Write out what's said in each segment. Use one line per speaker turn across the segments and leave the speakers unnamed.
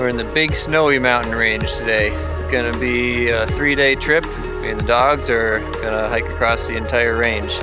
We're in the Big Snowy mountain range today. It's gonna be a 3-day trip. Me and the dogs are gonna hike across the entire range.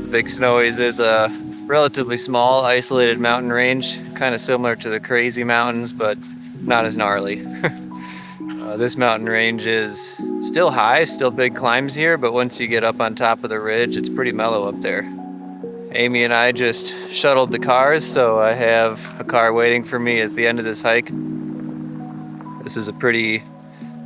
Big Snowies is a relatively small, isolated mountain range, kind of similar to the Crazy Mountains, but not as gnarly. This mountain range is still high, still big climbs here, but once you get up on top of the ridge, it's pretty mellow up there. Amy and I just shuttled the cars, so I have a car waiting for me at the end of this hike. This is a pretty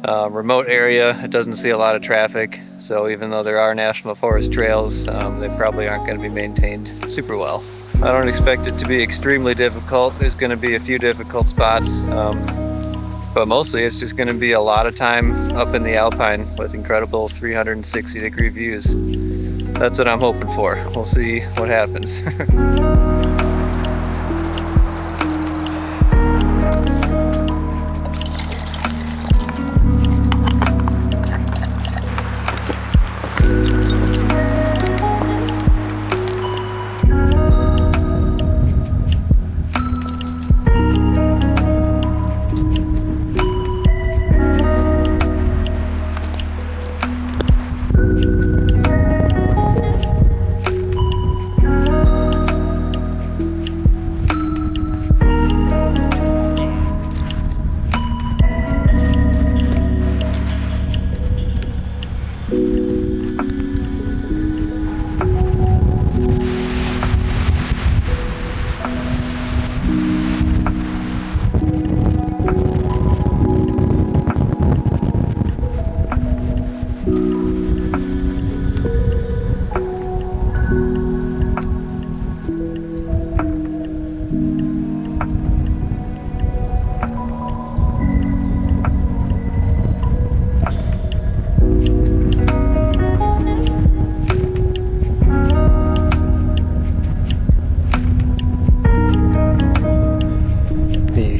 remote area. It doesn't see a lot of traffic, so even though there are national forest trails, they probably aren't going to be maintained super well. I don't expect it to be extremely difficult. There's going to be a few difficult spots, but mostly it's just going to be a lot of time up in the alpine with incredible 360-degree views. That's what I'm hoping for. We'll see what happens.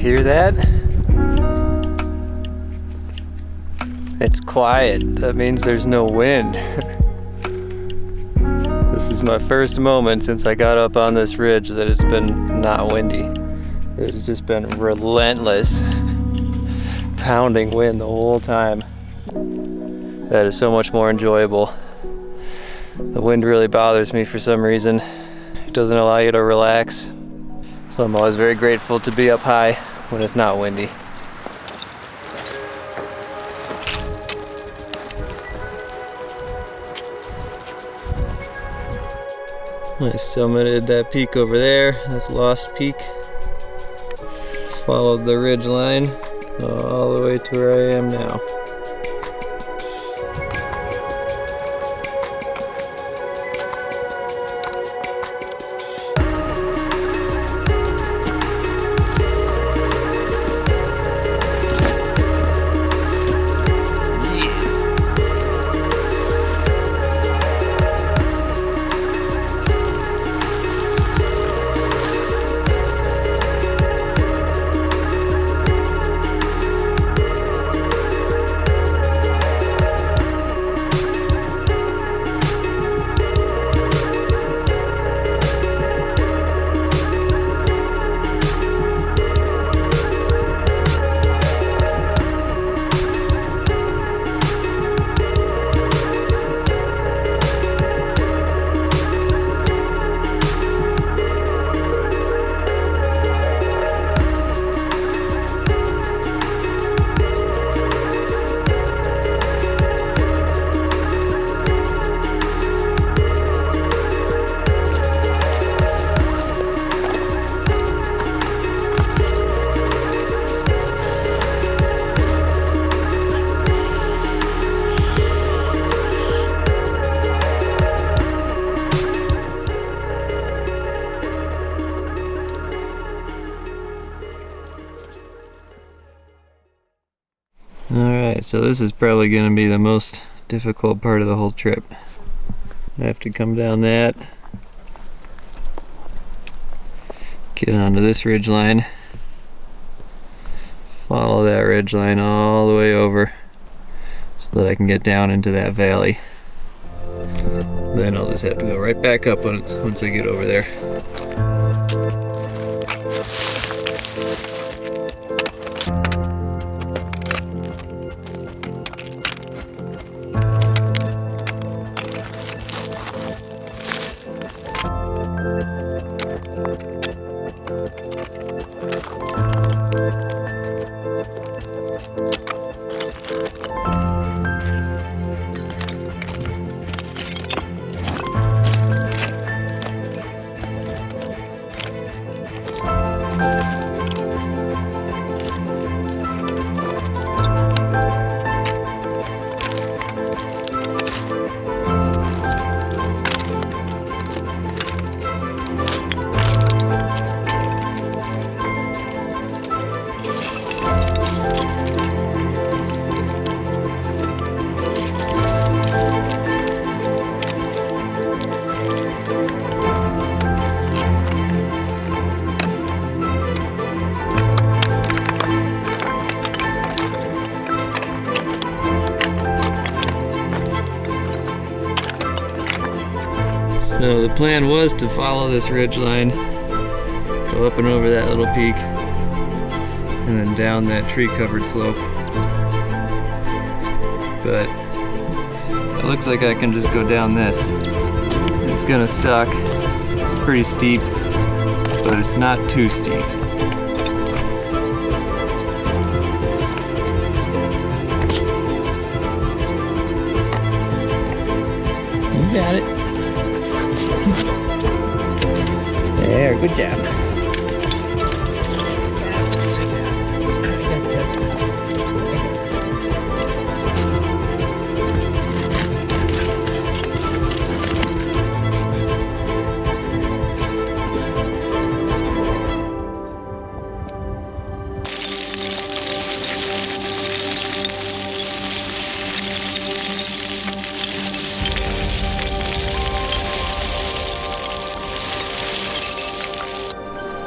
Hear that? It's quiet. That means there's no wind. This is my first moment since I got up on this ridge that it's been not windy. It's just been relentless, pounding wind the whole time. That is so much more enjoyable. The wind really bothers me for some reason. It doesn't allow you to relax. So I'm always very grateful to be up high when it's not windy. I summited that peak over there. That's Lost Peak. Followed the ridge line all the way to where I am now. Alright, so this is probably going to be the most difficult part of the whole trip. I have to come down that, get onto this ridge line, follow that ridge line all the way over. So so that I can get down into that valley. Then I'll just have to go right back up once I get over there. So the plan was to follow this ridge line, go up and over that little peak, and then down that tree-covered slope. But it looks like I can just go down this. It's gonna suck. It's pretty steep, but it's not too steep. You got it. There, good job.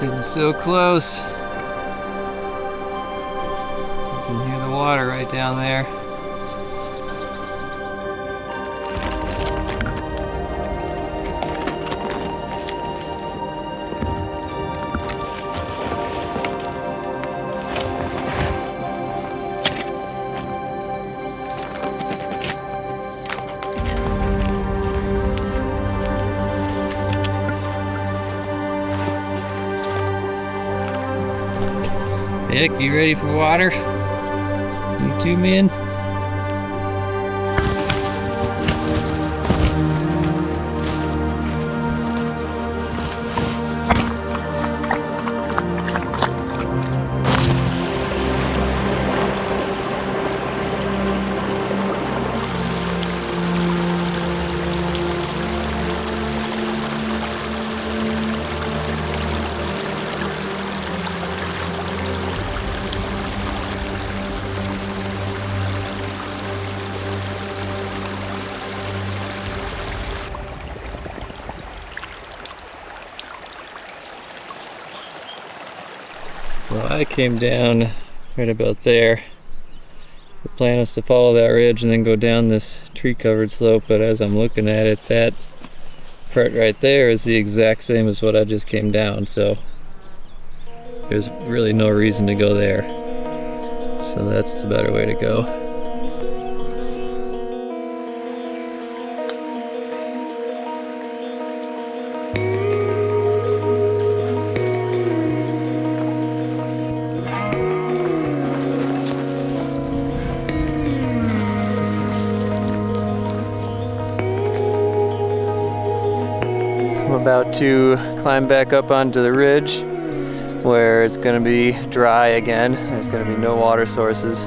Getting so close. You can hear the water right down there. Nick, you ready for water? You too, man? So I came down right about there. The plan was to follow that ridge and then go down this tree-covered slope, but as I'm looking at it, that part right there is the exact same as what I just came down, so there's really no reason to go there. So that's the better way to go. I'm about to climb back up onto the ridge where it's going to be dry again. There's going to be no water sources.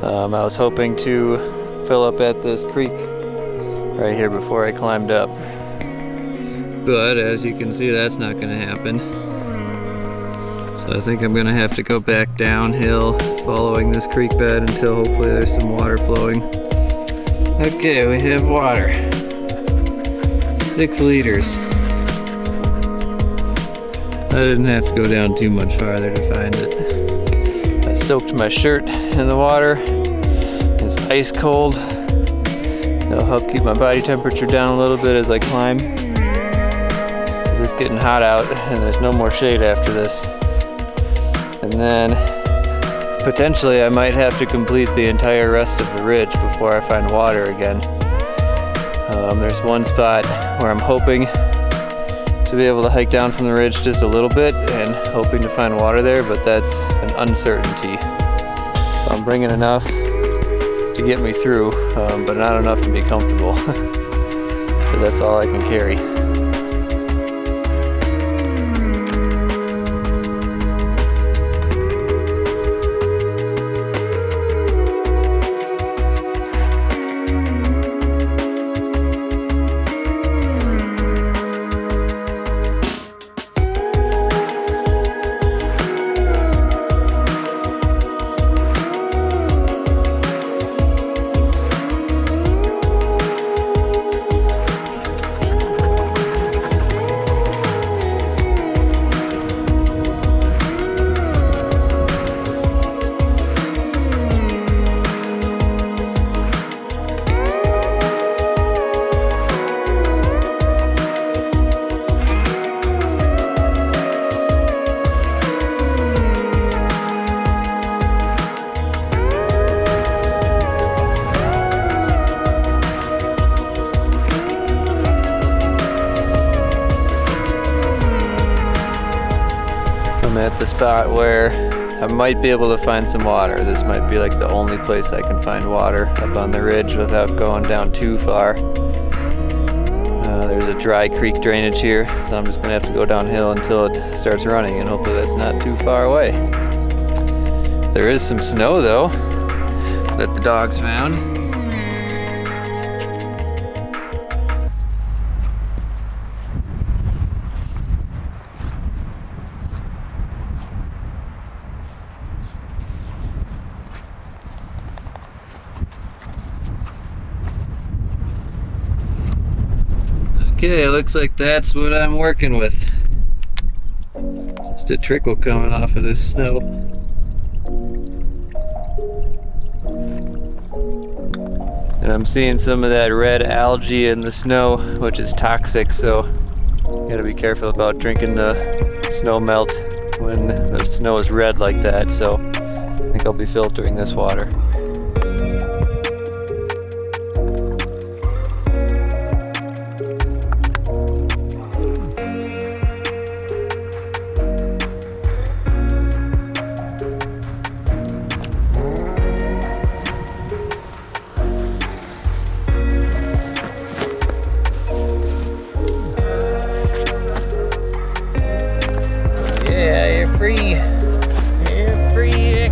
I was hoping to fill up at this creek right here before I climbed up. But as you can see, that's not going to happen. So I think I'm going to have to go back downhill following this creek bed until hopefully there's some water flowing. Okay, we have water. 6 liters. I didn't have to go down too much farther to find it. I soaked my shirt in the water and It's ice cold. It'll help keep my body temperature down a little bit as I climb. It's getting hot out and there's no more shade after this. And then potentially I might have to complete the entire rest of the ridge before I find water again. There's one spot where I'm hoping to be able to hike down from the ridge just a little bit and hoping to find water there, but that's an uncertainty. So I'm bringing enough to get me through, but not enough to be comfortable. So that's all I can carry. I'm at the spot where I might be able to find some water. This might be like the only place I can find water up on the ridge without going down too far. There's a dry creek drainage here, so I'm just gonna have to go downhill until it starts running, and hopefully that's not too far away. There is some snow though that the dogs found. Okay, it looks like that's what I'm working with. Just a trickle coming off of this snow. And I'm seeing some of that red algae in the snow, which is toxic, so you gotta be careful about drinking the snow melt when the snow is red like that, so I think I'll be filtering this water. Yeah, you're free. You're free.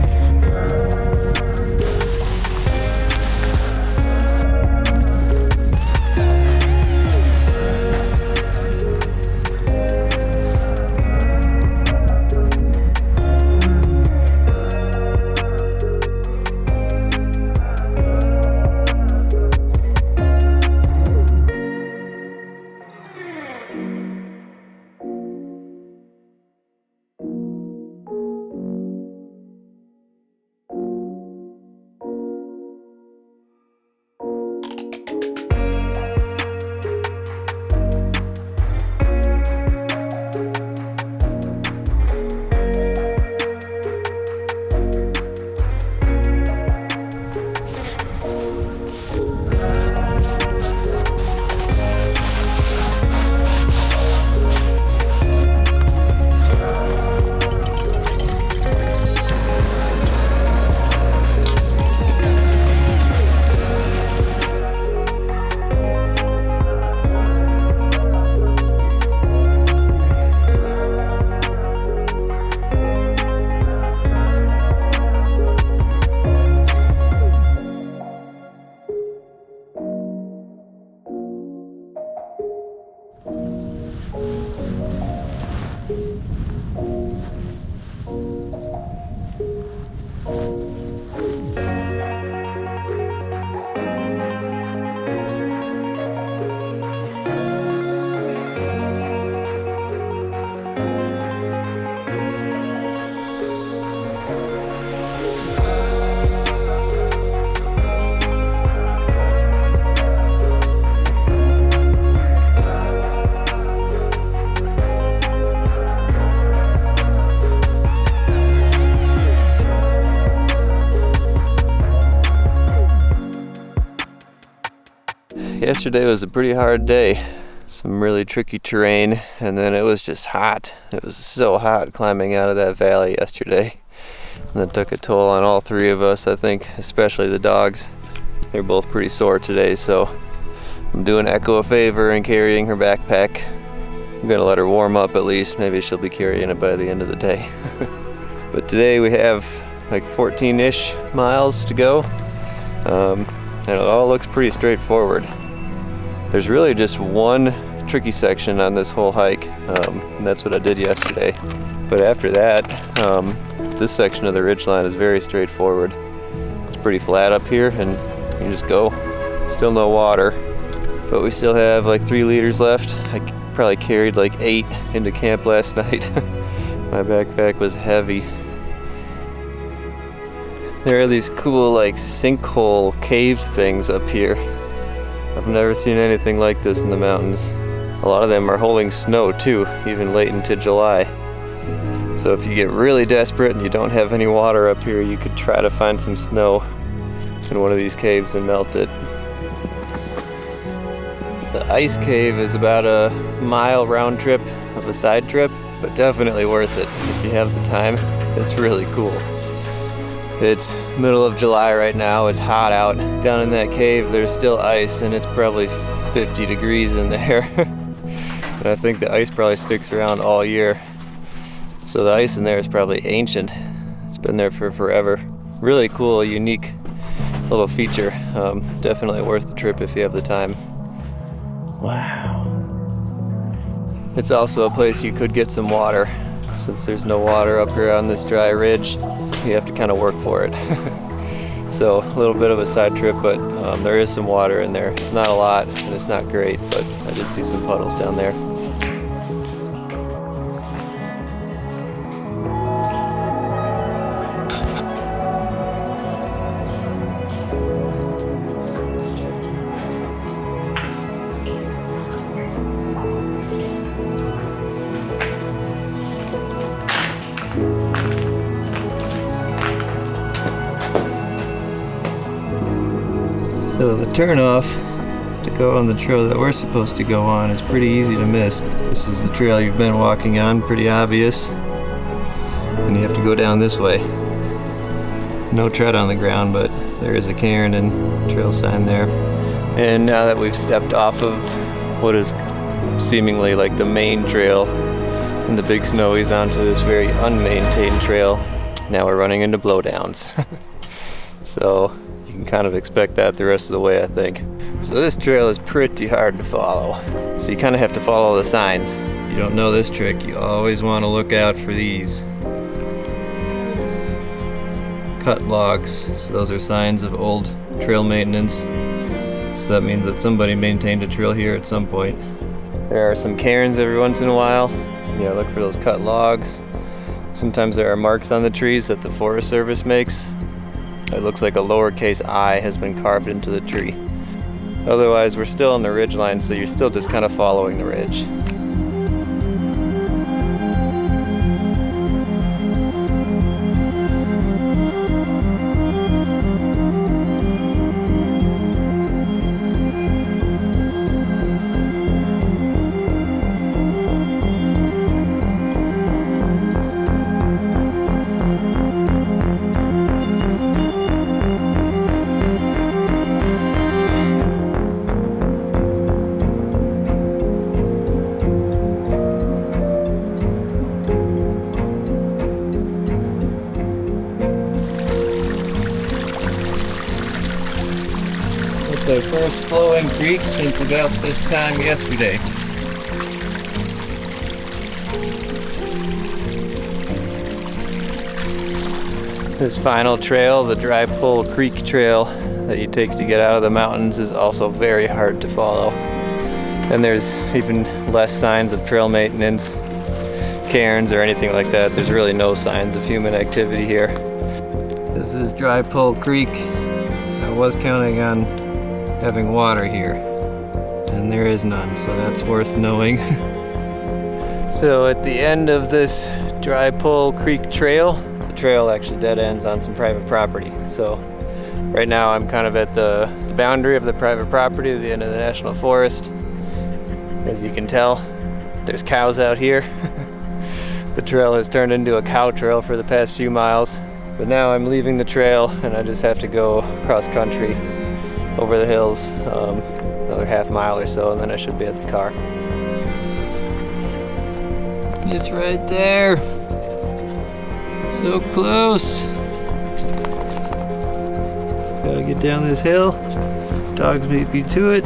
Yesterday was a pretty hard day. Some really tricky terrain, and then it was just hot. It was so hot climbing out of that valley yesterday. And that took a toll on all three of us, I think, especially the dogs. They're both pretty sore today, so I'm doing Echo a favor and carrying her backpack. I'm gonna let her warm up at least. Maybe she'll be carrying it by the end of the day. But today we have like 14-ish miles to go. And it all looks pretty straightforward. There's really just one tricky section on this whole hike, and that's what I did yesterday. But after that, this section of the ridgeline is very straightforward. It's pretty flat up here, and you just go. Still no water, but we still have like 3 liters left. I probably carried like 8 into camp last night. My backpack was heavy. There are these cool like sinkhole cave things up here. I've never seen anything like this in the mountains. A lot of them are holding snow too, even late into July. So if you get really desperate and you don't have any water up here, you could try to find some snow in one of these caves and melt it. The ice cave is about a mile round trip of a side trip, but definitely worth it if you have the time. It's really cool. It's middle of July right now, it's hot out. Down in that cave there's still ice and it's probably 50 degrees in there. And I think the ice probably sticks around all year. So the ice in there is probably ancient. It's been there for forever. Really cool, unique little feature. Definitely worth the trip if you have the time. Wow. It's also a place you could get some water. Since there's no water up here on this dry ridge, you have to kind of work for it. So a little bit of a side trip, but there is some water in there. It's not a lot and it's not great, but I did see some puddles down there. So the turnoff to go on the trail that we're supposed to go on is pretty easy to miss. This is the trail you've been walking on, pretty obvious. And you have to go down this way. No tread on the ground, but there is a cairn and trail sign there. And now that we've stepped off of what is seemingly like the main trail and the Big Snowies onto this very unmaintained trail, now we're running into blowdowns. So you can kind of expect that the rest of the way, I think. So this trail is pretty hard to follow. So you kind of have to follow the signs. If you don't know this trick, you always want to look out for these cut logs. So those are signs of old trail maintenance. So that means that somebody maintained a trail here at some point. There are some cairns every once in a while. Yeah, look for those cut logs. Sometimes there are marks on the trees that the Forest Service makes. It looks like a lowercase I has been carved into the tree. Otherwise, we're still on the ridge line, so you're still just kind of following the ridge. The first flowing creek since about this time yesterday. This final trail, the Dry Pole Creek Trail that you take to get out of the mountains, is also very hard to follow. And there's even less signs of trail maintenance, cairns, or anything like that. There's really no signs of human activity here. This is Dry Pole Creek. I was counting on having water here, and there is none, so that's worth knowing. So at the end of this Dry Pole Creek Trail, the trail actually dead ends on some private property. So Right now I'm kind of at the boundary of the private property, the end of the national forest. As you can tell, there's cows out here. The trail has turned into a cow trail for the past few miles. But now I'm leaving the trail and I just have to go cross country over the hills, another half mile or so, and then I should be at the car. It's right there. So close. Gotta get down this hill. Dogs beat me to it.